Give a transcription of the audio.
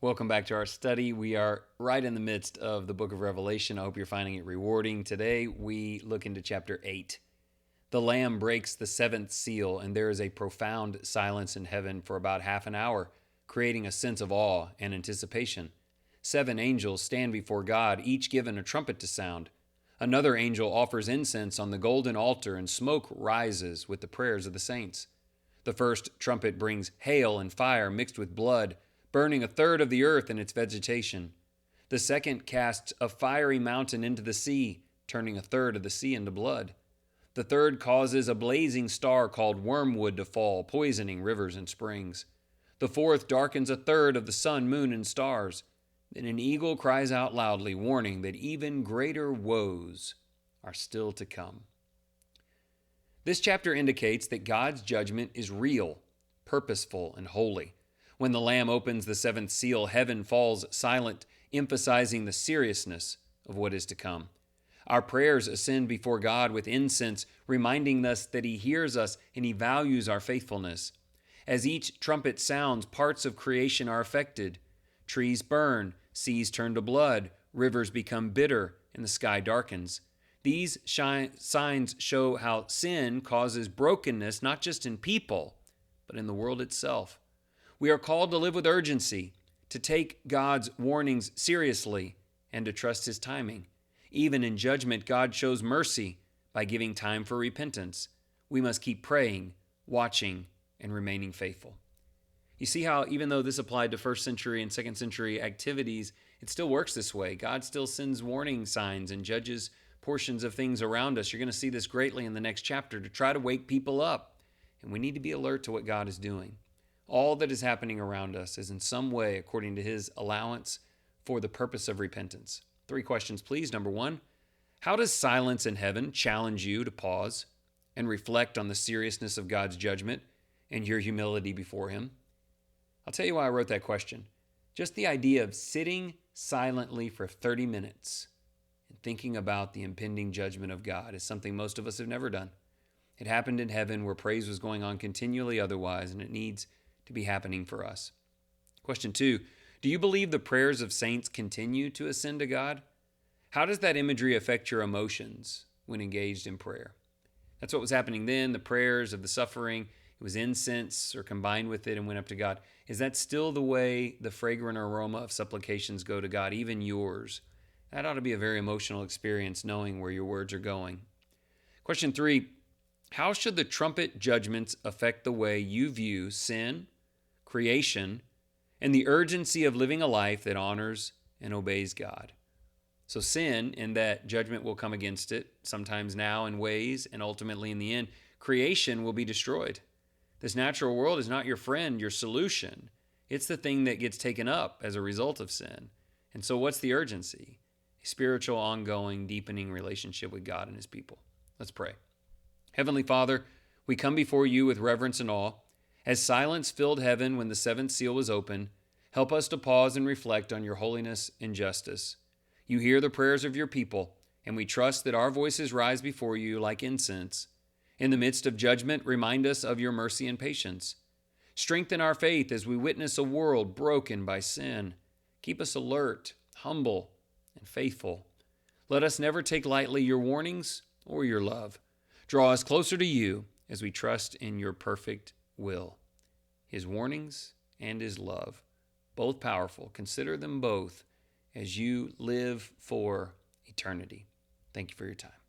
Welcome back to our study. We are right in the midst of the book of Revelation. I hope you're finding it rewarding. Today we look into chapter 8. The Lamb breaks the seventh seal, and there is a profound silence in heaven for about half an hour, creating a sense of awe and anticipation. 7 angels stand before God, each given a trumpet to sound. Another angel offers incense on the golden altar, and smoke rises with the prayers of the saints. The first trumpet brings hail and fire mixed with blood, burning a third of the earth and its vegetation. The second casts a fiery mountain into the sea, turning a third of the sea into blood. The third causes a blazing star called Wormwood to fall, poisoning rivers and springs. The fourth darkens a third of the sun, moon, and stars. Then an eagle cries out loudly, warning that even greater woes are still to come. This chapter indicates that God's judgment is real, purposeful, and holy. When the Lamb opens the seventh seal, heaven falls silent, emphasizing the seriousness of what is to come. Our prayers ascend before God with incense, reminding us that He hears us and He values our faithfulness. As each trumpet sounds, parts of creation are affected. Trees burn, seas turn to blood, rivers become bitter, and the sky darkens. These signs show how sin causes brokenness not just in people, but in the world itself. We are called to live with urgency, to take God's warnings seriously, and to trust His timing. Even in judgment, God shows mercy by giving time for repentance. We must keep praying, watching, and remaining faithful. You see how even though this applied to first century and second century activities, it still works this way. God still sends warning signs and judges portions of things around us. You're going to see this greatly in the next chapter to try to wake people up. And we need to be alert to what God is doing. All that is happening around us is in some way according to His allowance for the purpose of repentance. 3 questions, please. Number 1, how does silence in heaven challenge you to pause and reflect on the seriousness of God's judgment and your humility before Him? I'll tell you why I wrote that question. Just the idea of sitting silently for 30 minutes and thinking about the impending judgment of God is something most of us have never done. It happened in heaven where praise was going on continually otherwise, and it needs to be happening for us. Question 2, do you believe the prayers of saints continue to ascend to God? How does that imagery affect your emotions when engaged in prayer? That's what was happening then, the prayers of the suffering. It was incense or combined with it and went up to God. Is that still the way the fragrant aroma of supplications go to God, even yours? That ought to be a very emotional experience knowing where your words are going. Question 3, how should the trumpet judgments affect the way you view sin, creation, and the urgency of living a life that honors and obeys God? So sin, in that judgment will come against it, sometimes now in ways, and ultimately in the end, creation will be destroyed. This natural world is not your friend, your solution. It's the thing that gets taken up as a result of sin. And so what's the urgency? A spiritual, ongoing, deepening relationship with God and His people. Let's pray. Heavenly Father, we come before You with reverence and awe. As silence filled heaven when the seventh seal was opened, help us to pause and reflect on Your holiness and justice. You hear the prayers of Your people, and we trust that our voices rise before You like incense. In the midst of judgment, remind us of Your mercy and patience. Strengthen our faith as we witness a world broken by sin. Keep us alert, humble, and faithful. Let us never take lightly Your warnings or Your love. Draw us closer to You as we trust in Your perfect will. His warnings and His love, both powerful. Consider them both as you live for eternity. Thank You for your time.